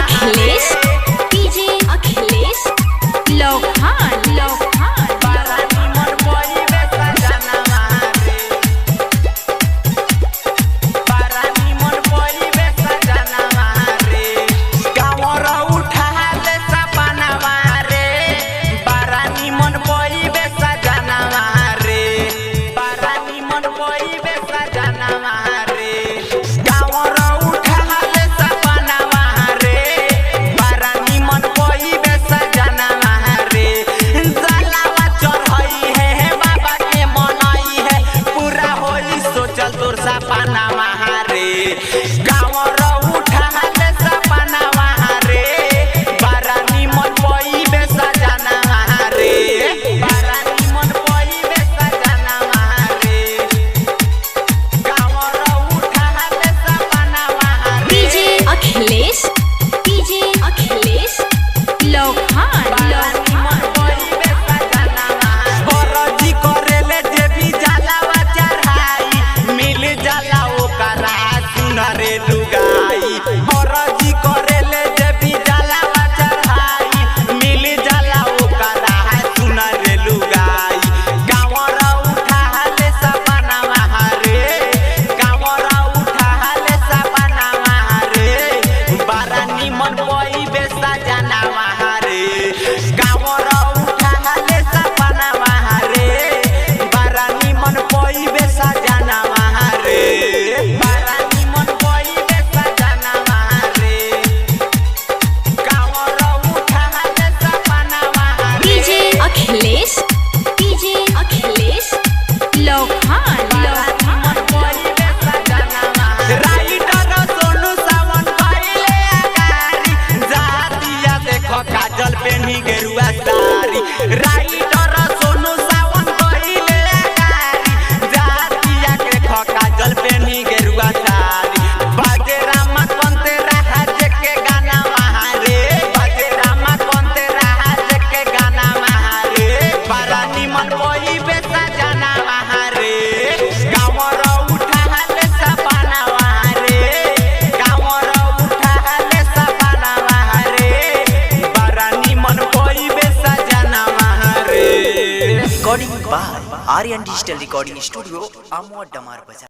Akhilesh DJ Akhilesh लोखान लोखान बारानी मन कोई बेसा जानवा रे बारानी मन कोई बेसा जानवा रे कामर उठा ले सपनावा रे बारानी मन कोई बेसा जानवा रे बारानी मन कोई बेसा जानवा रे कामर उठा ले सपनावा रे बारानी मन कोई बेसा जानवा रे जलावा चढ़ई है बाबा के मनई है पूरा होई सोचल तोर सपनावा रे कामर उठा ले सपनावा रे बारानी मन कोई बेसा जानवा रे बारानी मन कोई बेसा जानवा रे कामर उठा ले सपनावा रे डीजे अखिलेश लोखान बारानी मन कोई बेसा जानवा बरजी करेले जे भी जलावा चढ़ाई मिल जाला ओकरा सुन रे लुगाई बरजी करेले जे भी जलावा चढ़ाई मिल जाला ओकरा सुन रे लुगाई कांवर उठा ले सपनावा रे कांवर उठा ले सपनावा रे बारानी मन कोई बेसा जानवा रे कांवर उठा ले सपनावा रे बारानी मन कोई बेसा जानवा रे बारानी मन कोई बेसा जानवा रे कांवर उठा ले सपनावा रे डीजे अखिलेश लोखान बारानी मन कोई बेसा जानवा राइटर सोनू सावन पहले आगारी जातिया देखो काजल पेनी गेरुआ सारी राइटर सोनू सावन पहले आगारी जातिया देखो काजल पेनी गेरुआ सारी बाजे रामा कोंते रहा के गाना महारे बाजे रामा कोंते रहा के गाना महारे बारानी मन कोई बेसा जाना महारे कांवर उठा ले सपनावा रे कांवर उठा ले सपनावा रे बारानी मन कोई बेसा जाना महारे recording by Aryan digital recording studio Amod डमार बाजार।